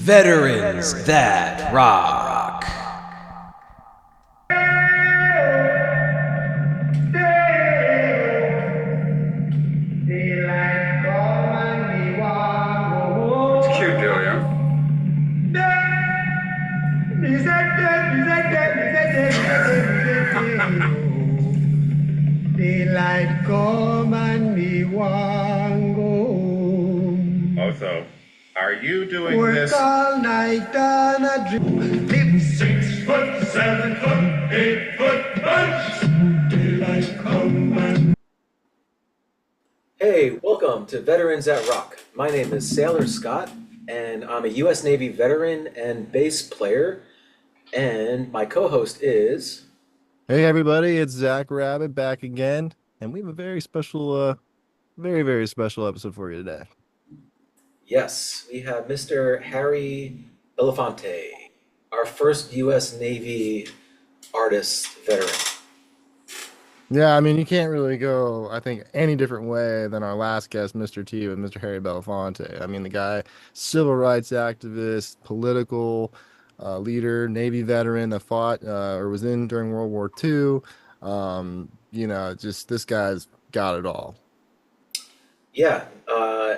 Veterans That Rock. It's cute, Julia. Daylight come and me want go home. Also, are you doing Work this? all night and a dream. Live 6 foot, 7 foot, 8 foot bunch. Daylight come and Hey, welcome to Veterans That Rock. My name is Sailor Scott, and I'm a U.S. Navy veteran and bass player. And my co-host is... Hey everybody, it's Zach Rabbit back again, and we have a very special, very special episode for you today. Yes, we have Mr. Harry Belafonte, our first U.S. Navy artist veteran. Yeah, I mean, you can't really go, I think, any different way than our last guest, Mr. T, with Mr. Harry Belafonte. I mean, the guy, civil rights activist, political leader, Navy veteran that fought or was in during World War II. Just this guy's got it all. Yeah,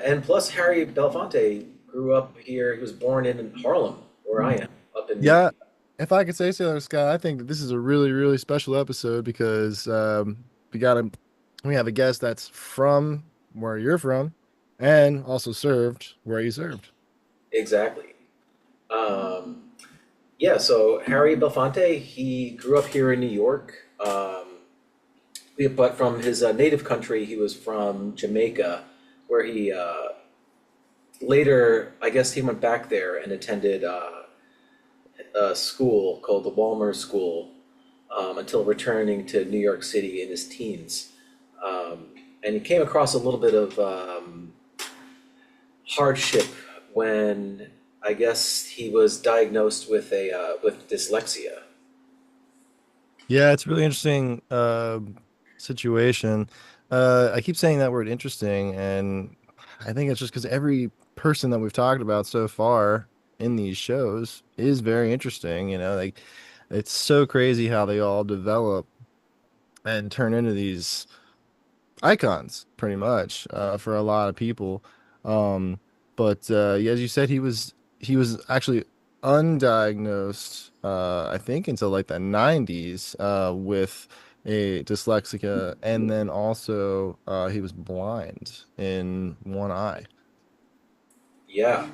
and plus Harry Belafonte grew up here. He was born in Harlem, where I am, up in Yeah, if I could say so, Scott, I think that this is a really special episode because we have a guest that's from where you're from and also served where you served. Exactly. Um, yeah, so Harry Belafonte, he grew up here in New York. But from his native country, he was from Jamaica, where he later, I guess he went back there and attended a school called the Walmer School until returning to New York City in his teens. And he came across a little bit of hardship when I guess he was diagnosed with with dyslexia. Yeah, it's a really interesting situation. I keep saying that word interesting, and I think it's just because every person that we've talked about so far in these shows is very interesting. Like it's so crazy how they all develop and turn into these icons pretty much for a lot of people. Um, but yeah, as you said, he was actually undiagnosed, I think until like the 90s with a dyslexia, and then also he was blind in one eye. Yeah,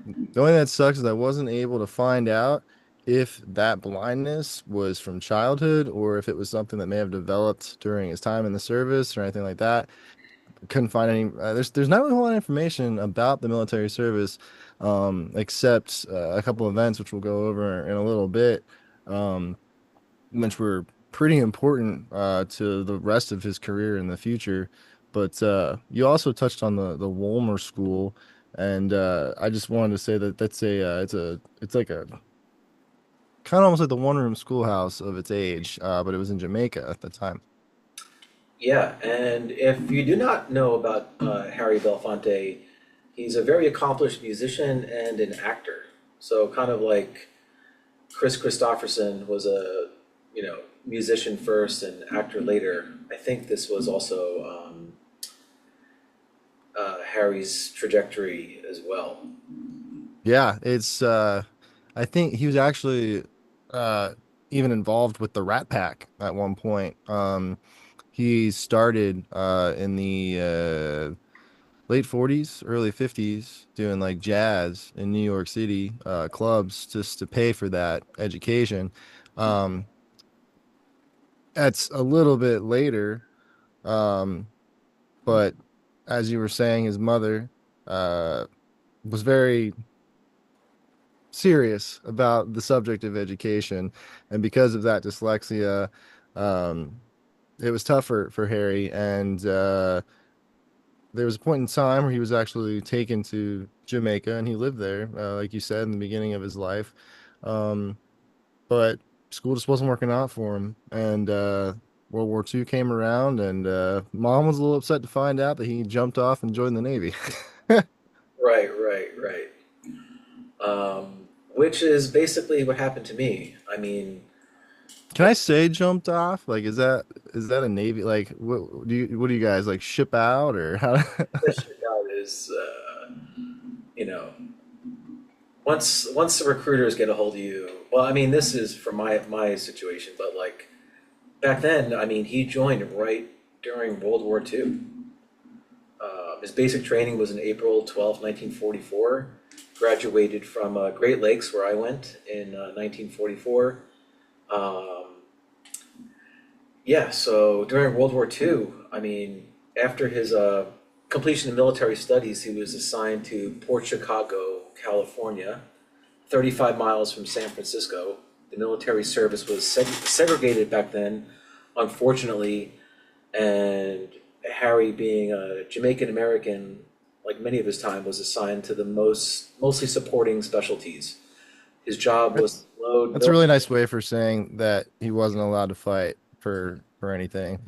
The only thing that sucks is I wasn't able to find out if that blindness was from childhood or if it was something that may have developed during his time in the service or anything like that. Couldn't find any. There's not really a whole lot of information about the military service, except a couple events which we'll go over in a little bit, um, which were pretty important to the rest of his career in the future. But you also touched on the Wolmer School, and I just wanted to say that that's it's like a kind of almost like the one room schoolhouse of its age, but it was in Jamaica at the time. yeah. And if you do not know about Harry Belafonte, he's a very accomplished musician and an actor. So kind of like Chris Christopherson was a, musician first and actor later. I think this was also Harry's trajectory as well. Yeah, it's I think he was actually uh even involved with the Rat Pack at one point. He started in the late 40s, early 50s doing like jazz in New York City clubs just to pay for that education. Um that's a little bit later. Um but as you were saying, his mother uh was very serious about the subject of education, and because of that dyslexia, um, it was tough for Harry. And there was a point in time where he was actually taken to Jamaica, and he lived there, like you said, in the beginning of his life. Um, but school just wasn't working out for him, and World War II came around, and mom was a little upset to find out that he jumped off and joined the Navy. Right, right, right. which is basically what happened to me. I mean, Can I say jumped off? Like, is that a Navy? Like, what do you guys like ship out or how? this shit is, you know, once the recruiters get a hold of you. Well, I mean, this is for my situation, but like back then, I mean, he joined right during World War II. His basic training was in April 12th, 1944. Graduated from Great Lakes, where I went in 1944. Um, yeah, so during World War II, I mean, after his completion of military studies, he was assigned to Port Chicago, California, 35 miles from San Francisco. The military service was segregated back then, unfortunately, and Harry, being a Jamaican American, like many of his time, was assigned to the mostly supporting specialties. His job was That's to load that's a really military. nice way for saying that he wasn't allowed to fight for anything.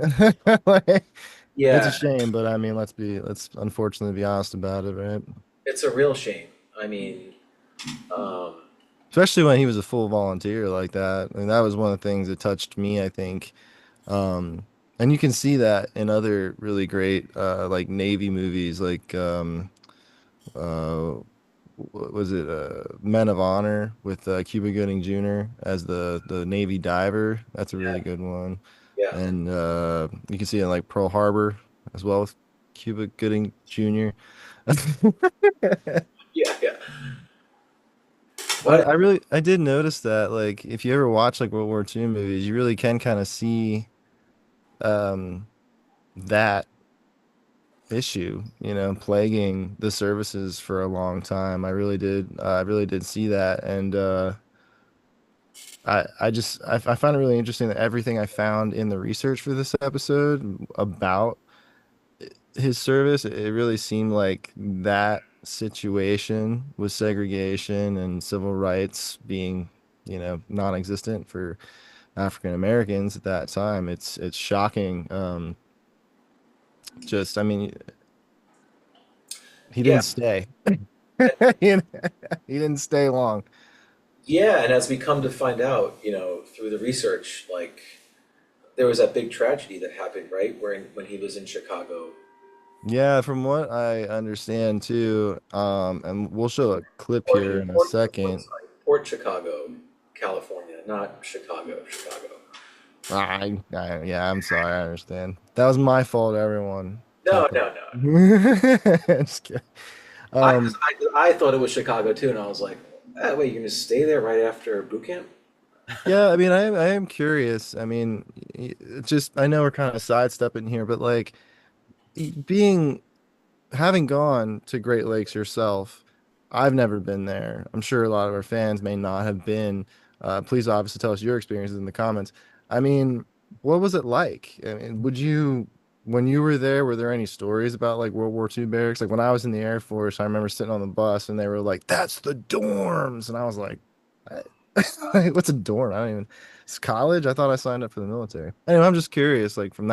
Like, it's a Yeah, shame, but I mean, let's unfortunately be honest about it, right? it's a real shame. I mean, um, Especially when he was a full volunteer like that. I mean, that was one of the things that touched me, I think. Um, and you can see that in other really great like Navy movies, like what was it Men of Honor with Cuba Gooding Jr. as the Navy diver. That's a really good one. yeah, And you can see it in like Pearl Harbor as well with Cuba Gooding Jr. yeah, yeah. I, But I really I did notice that like if you ever watch like World War II movies, you really can kind of see um that issue, plaguing the services for a long time. I really did see that, and I find it really interesting that everything I found in the research for this episode about his service, it really seemed like that situation with segregation and civil rights being, non-existent for African Americans at that time. It's shocking. I mean, he yeah, didn't stay. He didn't stay long. yeah, and as we come to find out, through the research, like there was that big tragedy that happened, right, where when he was in Chicago. Yeah, from what I understand too, and we'll show a clip Port, here in a Port, Port, second. sorry, Port Chicago, California, not Chicago, Chicago. Yeah, I'm sorry, I understand. That was my fault, everyone. No, Tough. no, no. Just kidding. I, Um, I thought it was Chicago too, and I was like, wait, you're gonna stay there right after boot camp? yeah, I mean, I am curious. I mean, just I know we're kind of sidestepping here, but like being having gone to Great Lakes yourself, I've never been there. I'm sure a lot of our fans may not have been. Please obviously tell us your experiences in the comments. I mean, what was it like? I mean, when you were there, were there any stories about like World War II barracks? Like when I was in the Air Force, I remember sitting on the bus and they were like, "That's the dorms," and I was like, "What? Like, what's a dorm? I don't even. It's college. I thought I signed up for the military. Anyway, I'm just curious, like from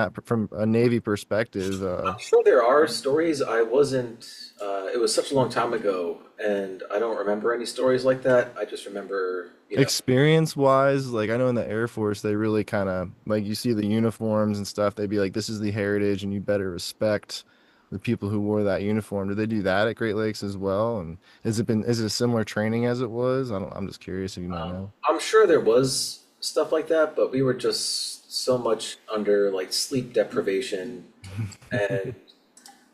a Navy perspective. I'm sure there are stories. I wasn't. It was such a long time ago, and I don't remember any stories like that. I just remember, Experience wise, like I know in the Air Force, they really kind of like you see the uniforms and stuff. They'd be like, "This is the heritage, and you better respect the people who wore that uniform." Do they do that at Great Lakes as well? And is it a similar training as it was? I'm just curious if you might know. I'm sure there was stuff like that, but we were just so much under like sleep deprivation, and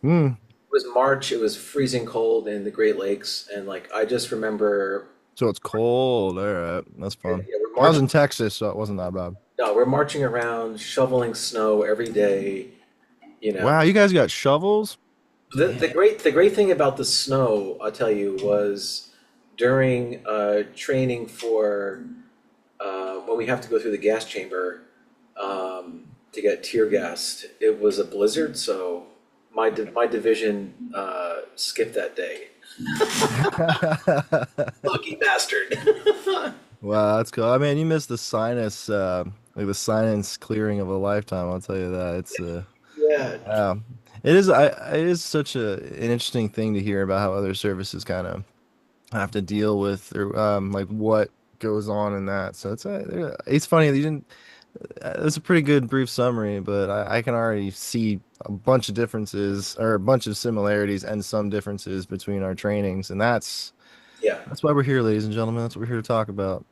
Hmm. it was March. It was freezing cold in the Great Lakes, and like I just remember, So it's cold. All right, that's yeah, fun. we're I was marching. in Texas, so it wasn't that bad. No, we're marching around, shoveling snow every day. You know, Wow, you guys got shovels? the great thing about the snow, I'll tell you, was during training for when we have to go through the gas chamber to get tear gassed. It was a blizzard, so my division skipped that day. Lucky bastard. Wow, that's cool. I mean, you missed the sinus, like the sinus clearing of a lifetime. I'll tell you that. It's Yeah, wow. It is. It is such an interesting thing to hear about how other services kind of have to deal with, or like what goes on in that. So it's funny that you didn't. It was a pretty good brief summary, but I can already see a bunch of differences or a bunch of similarities and some differences between our trainings, and Yeah, that's why we're here, ladies and gentlemen. That's what we're here to talk about.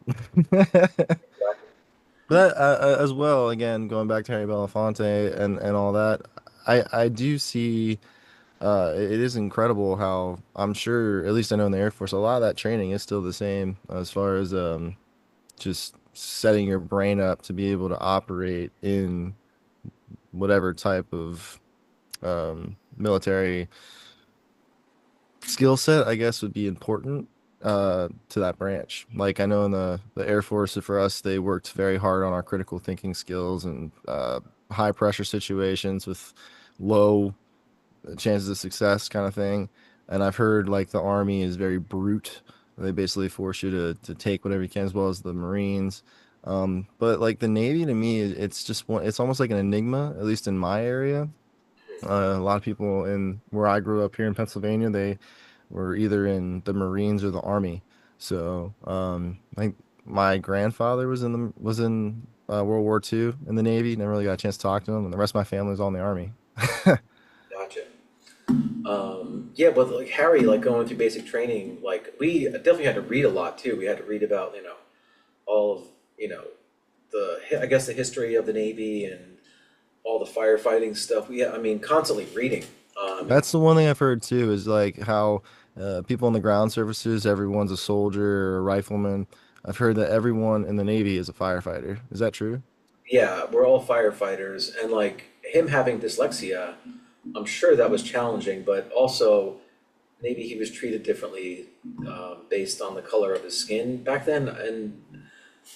exactly. But as well, again, going back to Harry Belafonte and all that, I do see it is incredible how I'm sure, at least I know in the Air Force, a lot of that training is still the same as far as just setting your brain up to be able to operate in whatever type of military skill set, I guess, would be important to that branch. Like I know in the Air Force, for us, they worked very hard on our critical thinking skills and high pressure situations with low chances of success kind of thing. And I've heard like the Army is very brute. They basically force you to take whatever you can, as well as the Marines. But like the Navy to me, it's just one, it's almost like an enigma, at least in my area. A lot of people in where I grew up here in Pennsylvania, they were either in the Marines or the Army. So, I think my grandfather was in World War II in the Navy. Never really got a chance to talk to him, and the rest of my family was all in the Army. Gotcha. Yeah, but like Harry, like going through basic training, like we definitely had to read a lot too. We had to read about, all of, you know, I guess the history of the Navy and all the firefighting stuff. I mean, constantly reading. That's the one thing I've heard too, is like how people in the ground services, everyone's a soldier or a rifleman. I've heard that everyone in the Navy is a firefighter. Is that true? Yeah, we're all firefighters, and like him having dyslexia, I'm sure that was challenging, but also maybe he was treated differently based on the color of his skin back then. And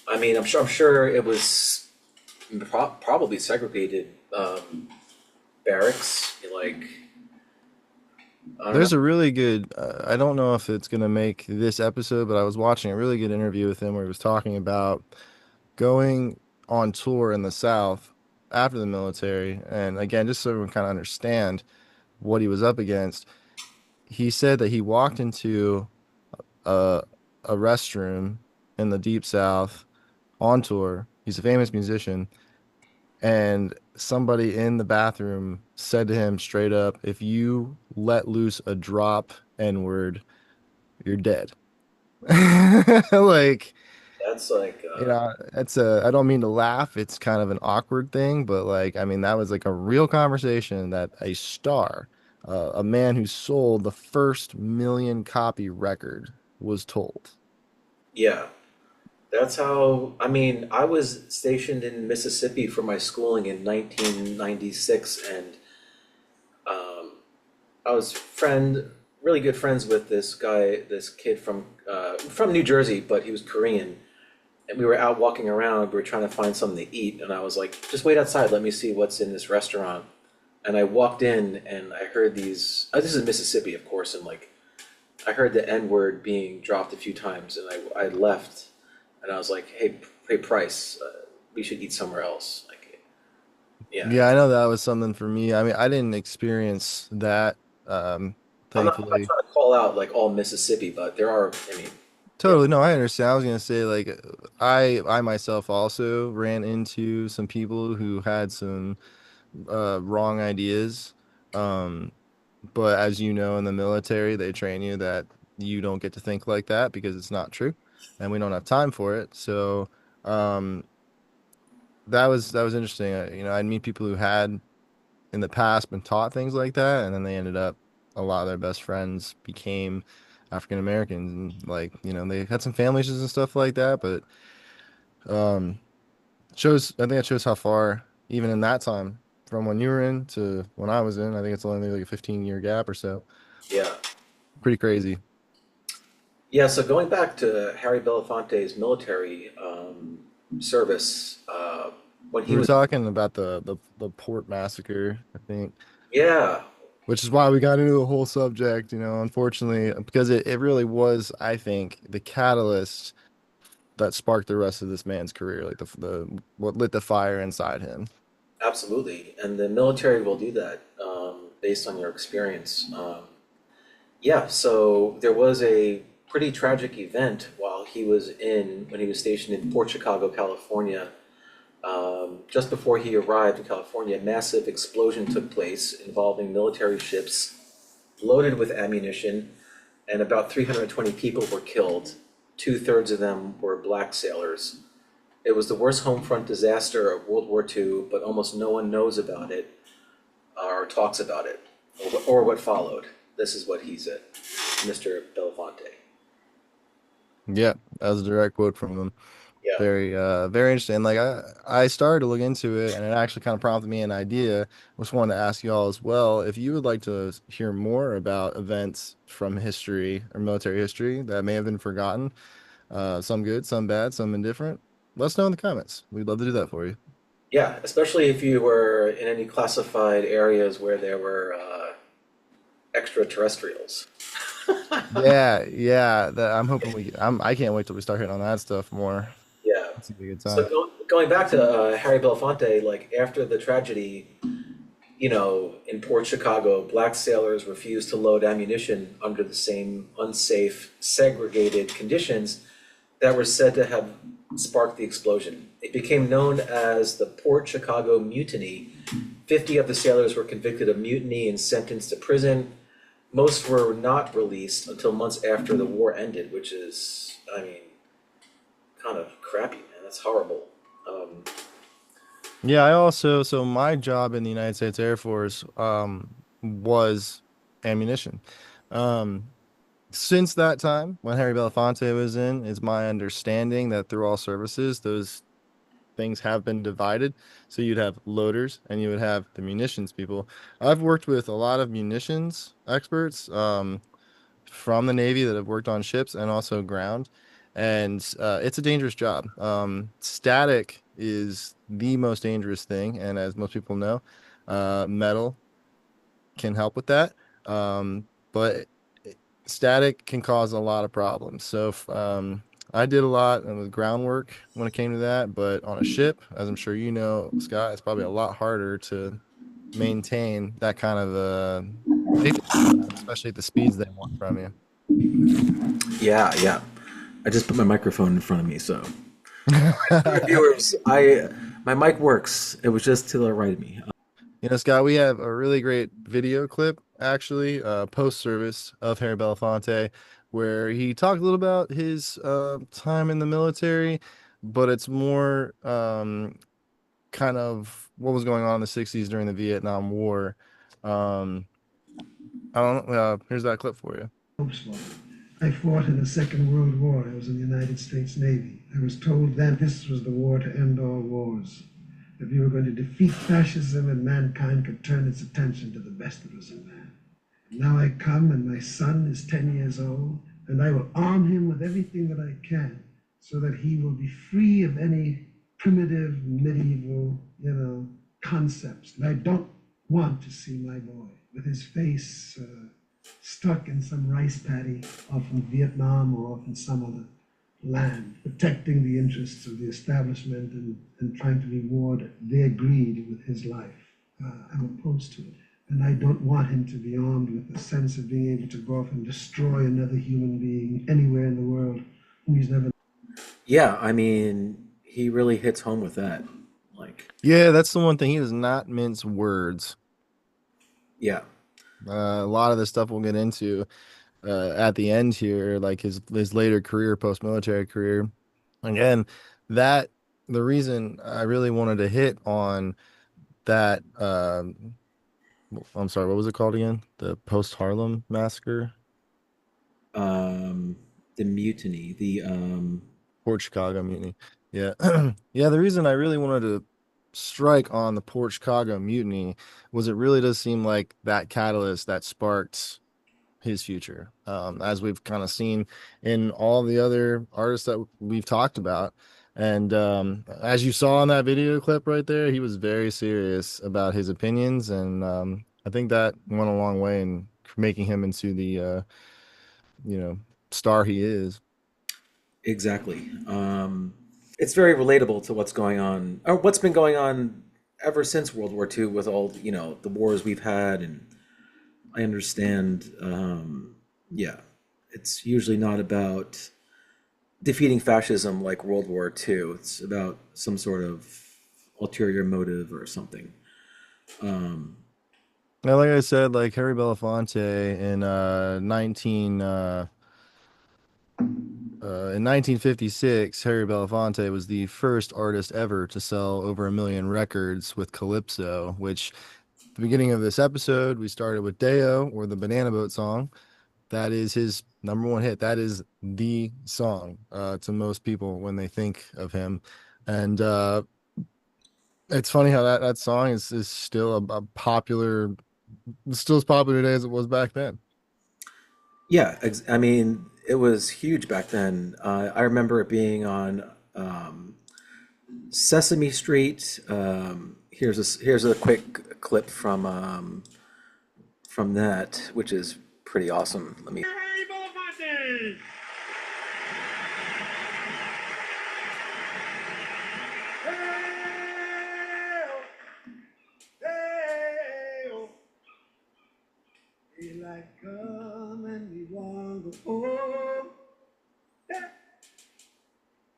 I mean, I'm sure it was probably segregated barracks. Like I don't know. There's a really good, I don't know if it's going to make this episode, but I was watching a really good interview with him where he was talking about going on tour in the South after the military. And again, just so everyone kind of understand what he was up against, he said that he walked into a, a restroom in the Deep South on tour. He's a famous musician, and somebody in the bathroom said to him straight up, "If you let loose a drop N-word, you're dead." Like, That's like that's I don't mean to laugh. It's kind of an awkward thing, but like, I mean, that was like a real conversation that a star, a man who sold the first million copy record was told. yeah. That's how, I mean, I was stationed in Mississippi for my schooling in 1996, and um, I was really good friends with this guy, this kid from New Jersey, but he was Korean. And we were out walking around, we were trying to find something to eat, and I was like, just wait outside, let me see what's in this restaurant. And I walked in and I heard this is Mississippi, of course, and like I heard the N word being dropped a few times, and I left, and I was like, hey, Price, we should eat somewhere else. Like, yeah, Yeah, I know that was something for me. I mean, I didn't experience that, I'm not thankfully. trying to call out like all Mississippi, but there are, I mean, yeah, Totally. No, I understand. I was gonna say like I myself also ran into some people who had some wrong ideas. Um, but as you know, in the military, they train you that you don't get to think like that because it's not true, and we don't have time for it. So, um, that was interesting. I'd meet people who had in the past been taught things like that, and then they ended up a lot of their best friends became African Americans, and like they had some family issues and stuff like that. But um, shows I think it shows how far even in that time from when you were in to when I was in. I think it's only like a 15-year gap or so. yeah, Pretty crazy. yeah. So going back to Harry Belafonte's military service, when We he were was, talking about the port massacre, I think, yeah, which is why we got into the whole subject, unfortunately, because it really was, I think, the catalyst that sparked the rest of this man's career, like the what lit the fire inside him. absolutely, and the military will do that based on your experience. Yeah, so there was a pretty tragic event when he was stationed in Port Chicago, California. Just before he arrived in California, a massive explosion took place involving military ships loaded with ammunition, and about 320 people were killed. Two-thirds of them were black sailors. It was the worst home front disaster of World War II, but almost no one knows about it or talks about it or what followed. This is what he said, Mr. Belafonte. Yeah, that was a direct quote from him. Yeah, Very interesting. Like I started to look into it, and it actually kind of prompted me an idea. I just wanted to ask you all as well if you would like to hear more about events from history or military history that may have been forgotten, some good, some bad, some indifferent. Let us know in the comments. We'd love to do that for you. yeah, especially if you were in any classified areas where there were extraterrestrials. Yeah, yeah. I'm hoping I can't wait till we start hitting on that stuff more. Yeah. It's gonna be a good So time. going back to Harry Belafonte, like after the tragedy, in Port Chicago, black sailors refused to load ammunition under the same unsafe, segregated conditions that were said to have sparked the explosion. It became known as the Port Chicago Mutiny. 50 of the sailors were convicted of mutiny and sentenced to prison. Most were not released until months after the war ended, which is, I mean, kind of crappy, man. That's horrible. Um, Yeah, so my job in the United States Air Force was ammunition. Um, since that time, when Harry Belafonte was in, it's my understanding that through all services, those things have been divided. So you'd have loaders and you would have the munitions people. I've worked with a lot of munitions experts from the Navy that have worked on ships and also ground. And it's a dangerous job. Static is the most dangerous thing. And as most people know, metal can help with that. But static can cause a lot of problems. So I did a lot with groundwork when it came to that, but on a ship, as I'm sure you know, Scott, it's probably a lot harder to maintain that kind of safety, especially at the speeds they want from you. yeah, yeah. I just put my microphone in front of me, so viewers, I my mic works. It was just to the right of me. Scott, we have a really great video clip, actually, post service of Harry Belafonte, where he talked a little about his time in the military, but it's more kind of what was going on in the 60s during the Vietnam War. Um, I don't know. Here's that clip for you. I fought in the Second World War. I was in the United States Navy. I was told then this was the war to end all wars. That we were going to defeat fascism and mankind could turn its attention to the best that was in man. And now I come and my son is 10 years old and I will arm him with everything that I can so that he will be free of any primitive, medieval, concepts. And I don't want to see my boy with his face stuck in some rice paddy off in Vietnam or off in some other land, protecting the interests of the establishment and trying to reward their greed with his life. I'm opposed to it. And I don't want him to be armed with a sense of being able to go off and destroy another human being anywhere in the world whom he's never. Yeah, I mean, he really hits home with that. Like, Yeah, that's the one thing. He does not mince words. yeah, A lot of the stuff we'll get into at the end here, like his later career, post-military career. Again, that the reason I really wanted to hit on that I'm sorry, what was it called again? The post Harlem massacre? um, the mutiny, Port Chicago mutiny. Yeah. Yeah, the reason I really wanted to strike on the Port Chicago mutiny was it really does seem like that catalyst that sparked his future. As we've kind of seen in all the other artists that we've talked about. And as you saw in that video clip right there, he was very serious about his opinions. And I think that went a long way in making him into the, you know, star he is. exactly. It's very relatable to what's going on, or what's been going on ever since World War II with all, the wars we've had, and I understand. Yeah, it's usually not about defeating fascism like World War II. It's about some sort of ulterior motive or something. Now, like I said, like Harry Belafonte in 1956, Harry Belafonte was the first artist ever to sell over 1 million records with Calypso, which at the beginning of this episode, we started with Deo, or the Banana Boat song. That is his #1 hit. That is the song to most people when they think of him. And it's funny how that song is still a popular, still as popular today as it was back then. Yeah, I mean, it was huge back then. I remember it being on Sesame Street. Here's a quick clip from that, which is pretty awesome. Let me. Harry Belafonte! Daylight come and we want to go home. Yeah.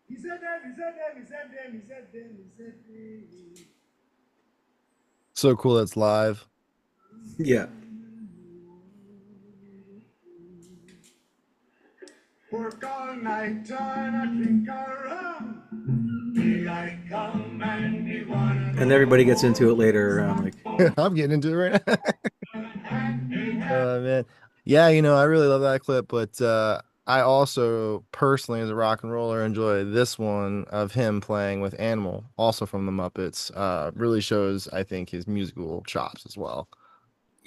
He said them, he said them, he said them, he said them, he said them. So cool that's live. Yeah. Work all night, turn a drink around. Daylight come and we want to And everybody gets into it later around like, I'm getting into it right now. Man. Yeah, I really love that clip, but I also personally, as a rock and roller, enjoy this one of him playing with Animal, also from the Muppets. Really shows, I think, his musical chops as well.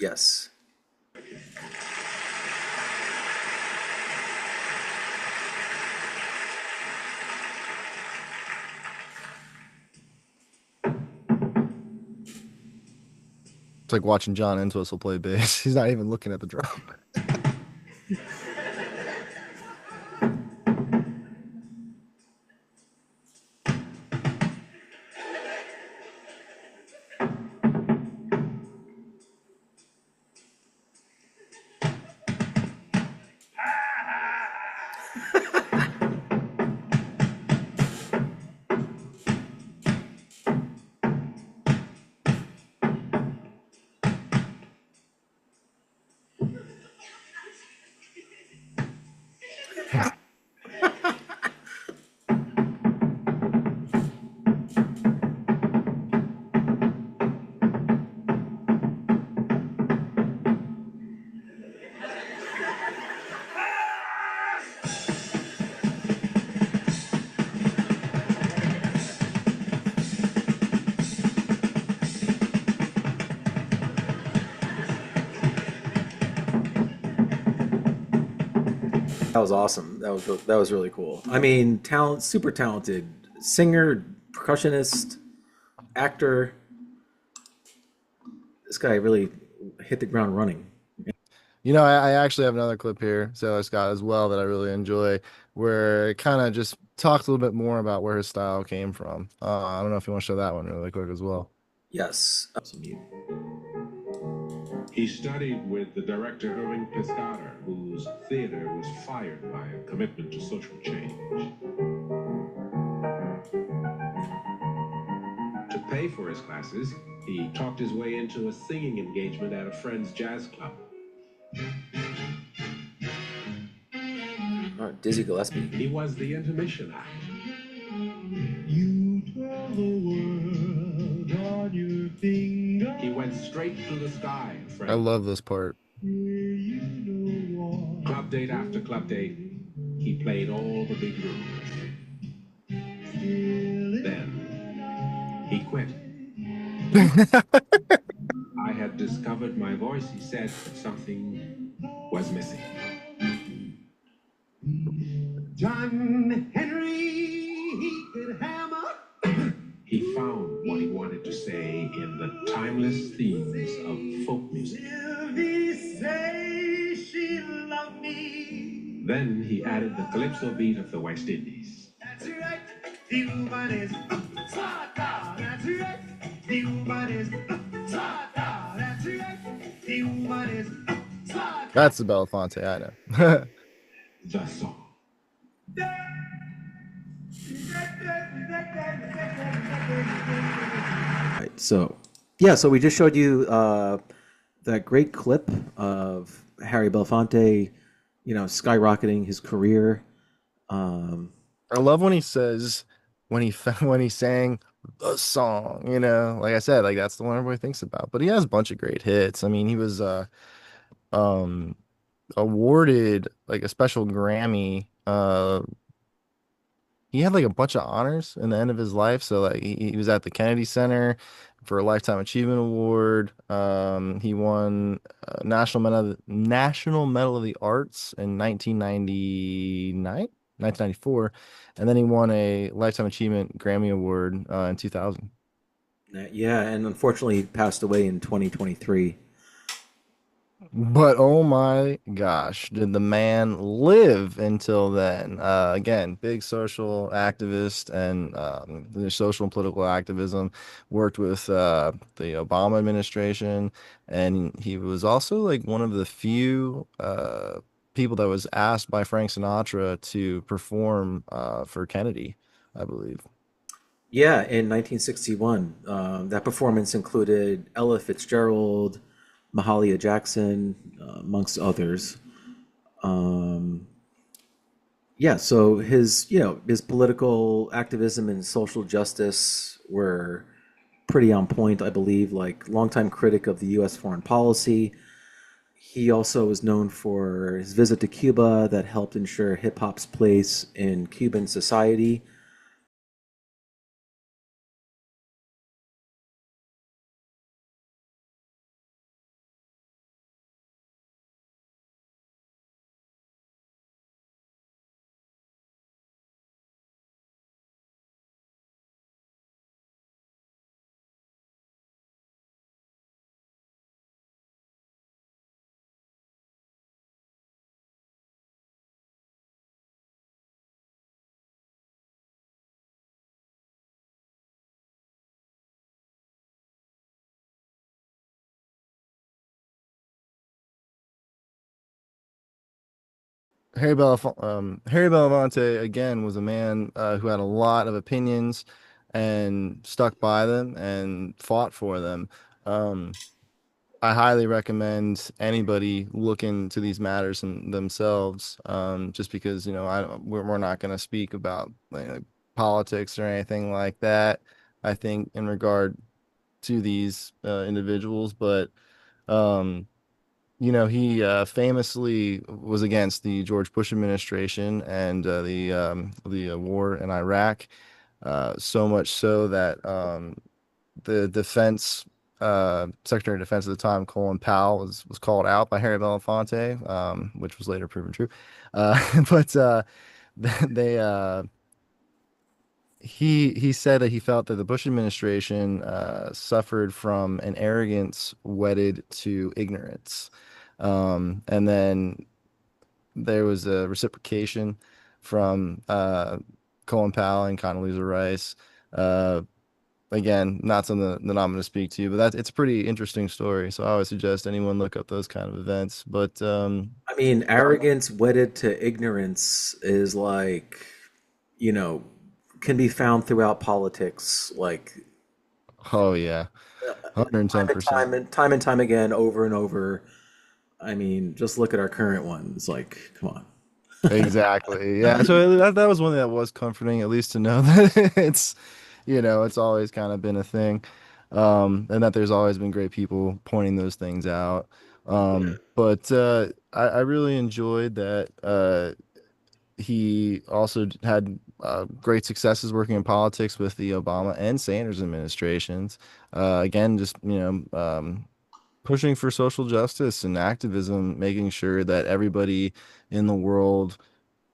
yes. It's like watching John Entwistle play bass. He's not even looking at the drum. That was awesome. That was really cool. I mean, super talented singer, percussionist, actor. This guy really hit the ground running. I actually have another clip here, Sailor Scott, as well, that I really enjoy, where it kind of just talks a little bit more about where his style came from. I don't know if you want to show that one really quick as well. Yes. He studied with the director Irving Piscator, whose theater was fired by a commitment to social change. To pay for his classes, he talked his way into a singing engagement at a friend's jazz club. Oh, Dizzy Gillespie. He was the intermission act. You twirl the world on your finger. He went straight to the sky. I love this part. You know what? Club date after club date, he played all the big rooms. Then he quit. I had discovered my voice, he said, but something was missing. John Henry, he could hammer. He found what he wanted to say in the timeless themes of folk music. Sylvie say she loved me. Then he added the calypso beat of the West Indies. That's right, the woman is Sata. That's right, the woman is Sata. That's right, the woman is Sata. That's the Belafonte, I know. the song. Right. So, yeah, so we just showed you that great clip of Harry Belafonte, skyrocketing his career. Um, I love when he says when he sang the song, like I said, like that's the one everybody thinks about. But he has a bunch of great hits. I mean, he was um awarded like a special Grammy. He had like a bunch of honors in the end of his life. So like he was at the Kennedy Center for a Lifetime Achievement Award. He won National Medal of the Arts in 1999, 1994, and then he won a Lifetime Achievement Grammy Award in 2000. yeah, and unfortunately, he passed away in 2023. But oh my gosh, did the man live until then? Again, big social activist and the social and political activism, worked with the Obama administration, and he was also like one of the few people that was asked by Frank Sinatra to perform for Kennedy, I believe. Yeah, in 1961. That performance included Ella Fitzgerald, Mahalia Jackson, amongst others. Um, yeah, so his political activism and social justice were pretty on point, I believe. Like longtime critic of the U.S. foreign policy. He also was known for his visit to Cuba that helped ensure hip hop's place in Cuban society. Harry Belafonte again was a man who had a lot of opinions and stuck by them and fought for them. Um, I highly recommend anybody look into these matters themselves, just because we're not going to speak about like, politics or anything like that. I think in regard to these individuals, but um, he famously was against the George Bush administration and the war in Iraq, so much so that the defense Secretary of Defense at the time, Colin Powell, was called out by Harry Belafonte, which was later proven true. But they he said that he felt that the Bush administration suffered from an arrogance wedded to ignorance. And then there was a reciprocation from Colin Powell and Condoleezza Rice. Uh, Again, not something that I'm going to speak to, but it's a pretty interesting story. So I always suggest anyone look up those kind of events. But I mean, arrogance wedded to ignorance is like, you know, can be found throughout politics, like oh yeah, time and 110%. time and time and time again, over and over. I mean, just look at our current one. It's like, come on. Exactly. Yeah. So that was one that was comforting, at least to know that it's always kind of been a thing. And that there's always been great people pointing those things out. But I really enjoyed that he also had great successes working in politics with the Obama and Sanders administrations. Again, just, pushing for social justice and activism, making sure that everybody in the world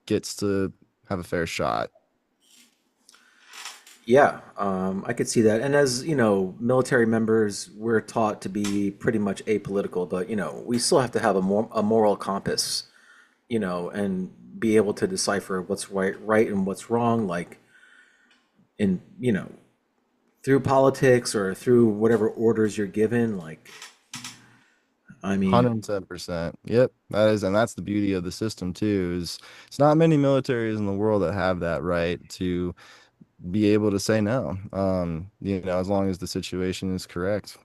gets to have a fair shot. Yeah, I could see that. And as you know, military members, we're taught to be pretty much apolitical, but we still have to have a moral compass, and be able to decipher what's right and what's wrong, like in, through politics or through whatever orders you're given. Like, I mean, 110%. Yep, that is, and that's the beauty of the system too, is it's not many militaries in the world that have that right to be able to say no. As long as the situation is correct.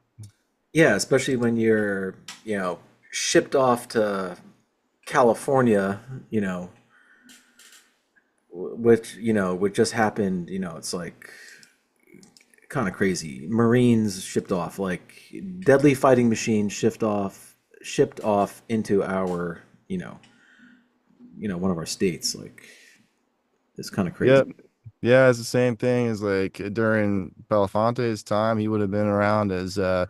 yeah, especially when you're, you know, shipped off to California, you know, which just happened, it's like kind of crazy. Marines shipped off, like deadly fighting machines shipped off into our, one of our states. Like it's kind of crazy. Yep. Yeah, it's the same thing as like during Belafonte's time, he would have been around as some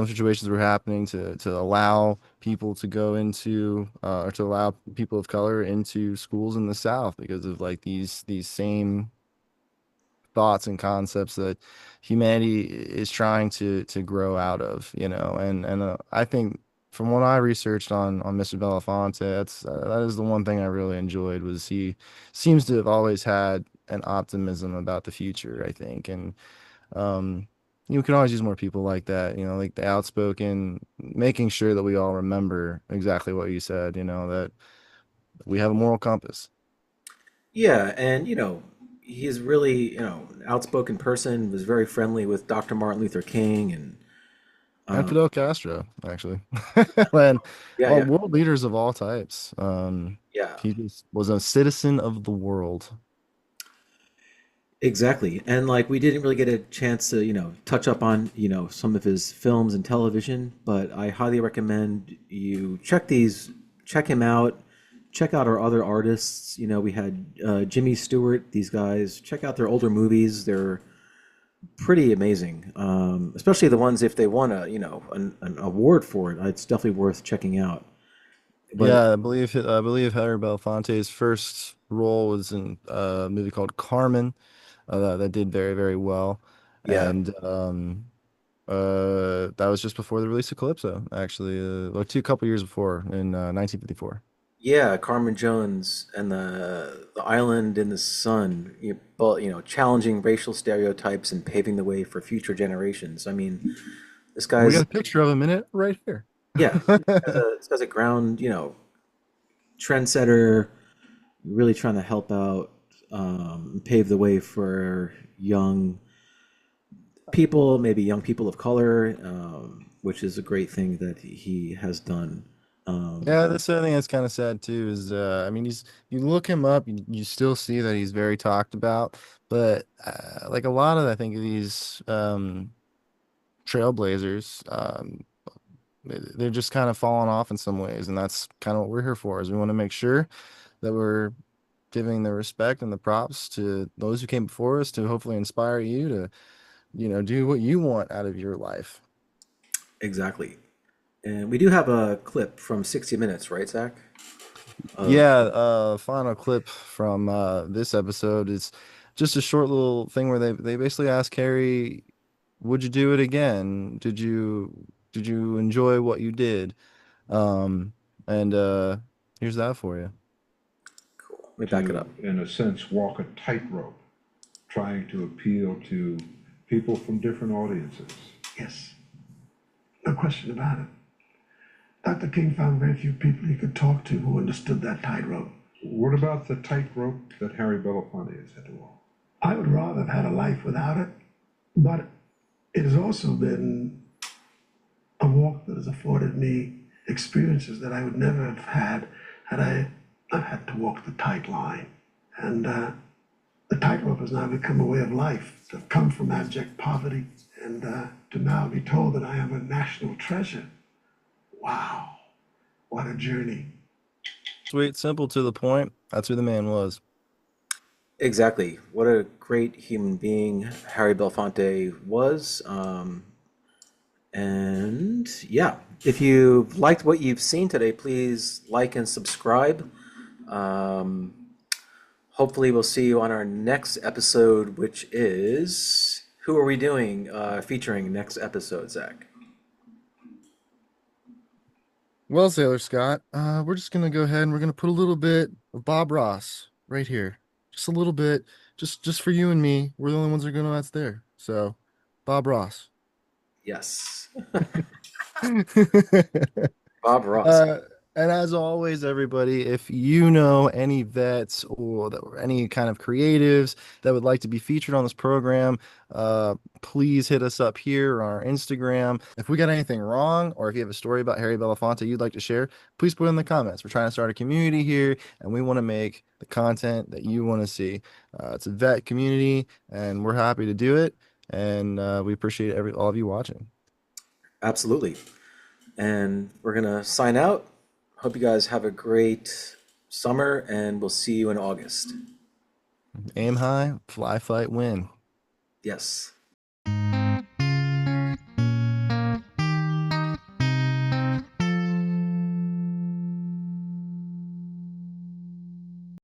situations were happening to allow people to go into or to allow people of color into schools in the South because of like these same thoughts and concepts that humanity is trying to grow out of, and I think from what I researched on Mr. Belafonte, that is the one thing I really enjoyed was he seems to have always had an optimism about the future, I think, and um, you can always use more people like that, like the outspoken, making sure that we all remember exactly what you said, that we have a moral compass. Yeah, and he's really, an outspoken person, was very friendly with Dr. Martin Luther King and And um, Fidel Castro, actually, and yeah, all yeah, world leaders of all types. yeah. He just was a citizen of the world. Exactly. And like we didn't really get a chance to, touch up on, some of his films and television, but I highly recommend you check him out, check out our other artists. We had Jimmy Stewart, these guys. Check out their older movies. They're pretty amazing. Especially the ones if they won an award for it. It's definitely worth checking out. But Yeah, I believe Harry Belafonte's first role was in a movie called Carmen, that did very, very well, yeah, and that was just before the release of Calypso, actually, like two couple years before in 1954. yeah, Carmen Jones and the Island in the Sun, but challenging racial stereotypes and paving the way for future generations. I mean, this We got guy's a picture of him in it right here. yeah, this guy's a ground, trendsetter, really trying to help out, pave the way for young people, maybe young people of color, which is a great thing that he has done. Yeah, that's the other thing that's kind of sad too. Is I mean, you look him up, you still see that he's very talked about, but like a lot of I think of these trailblazers, they're just kind of falling off in some ways, and that's kind of what we're here for. Is we want to make sure that we're giving the respect and the props to those who came before us to hopefully inspire you to, do what you want out of your life. Exactly. And we do have a clip from 60 Minutes, right, Zach? Of Yeah, final clip from this episode is just a short little thing where they basically ask Harry, "Would you do it again? Did you enjoy what you did?" Um, and here's that for you. cool. Let me back it up. To, in a sense, walk a tightrope, trying to appeal to people from different audiences. Yes, no question about it. Dr. King found very few people he could talk to who understood that tightrope. What about the tightrope that Harry Belafonte has had to walk? I would rather have had a life without it, but it has also been a walk that has afforded me experiences that I would never have had I not had to walk the tight line. And the tightrope has now become a way of life, to come from abject poverty and to now be told that I am a national treasure. Wow, what a journey. Sweet, simple, to the point. That's who the man was. Exactly. What a great human being Harry Belafonte was. And yeah, if you've liked what you've seen today, please like and subscribe. Um, Hopefully, we'll see you on our next episode, which is who are we doing featuring next episode, Zach? Well, Sailor Scott, we're just gonna go ahead and we're gonna put a little bit of Bob Ross right here, just a little bit, just for you and me. We're the only ones that are gonna know that's there. So, Bob Ross. Yes. Bob Ross. Uh, and as always, everybody, if you know any vets or any kind of creatives that would like to be featured on this program, please hit us up here on our Instagram. If we got anything wrong, or if you have a story about Harry Belafonte you'd like to share, please put it in the comments. We're trying to start a community here, and we want to make the content that you want to see. It's a vet community, and we're happy to do it. And we appreciate all of you watching. Absolutely. And we're gonna sign out. Hope you guys have a great summer, and we'll see you in August. Aim high, fly, fight, win. Yes.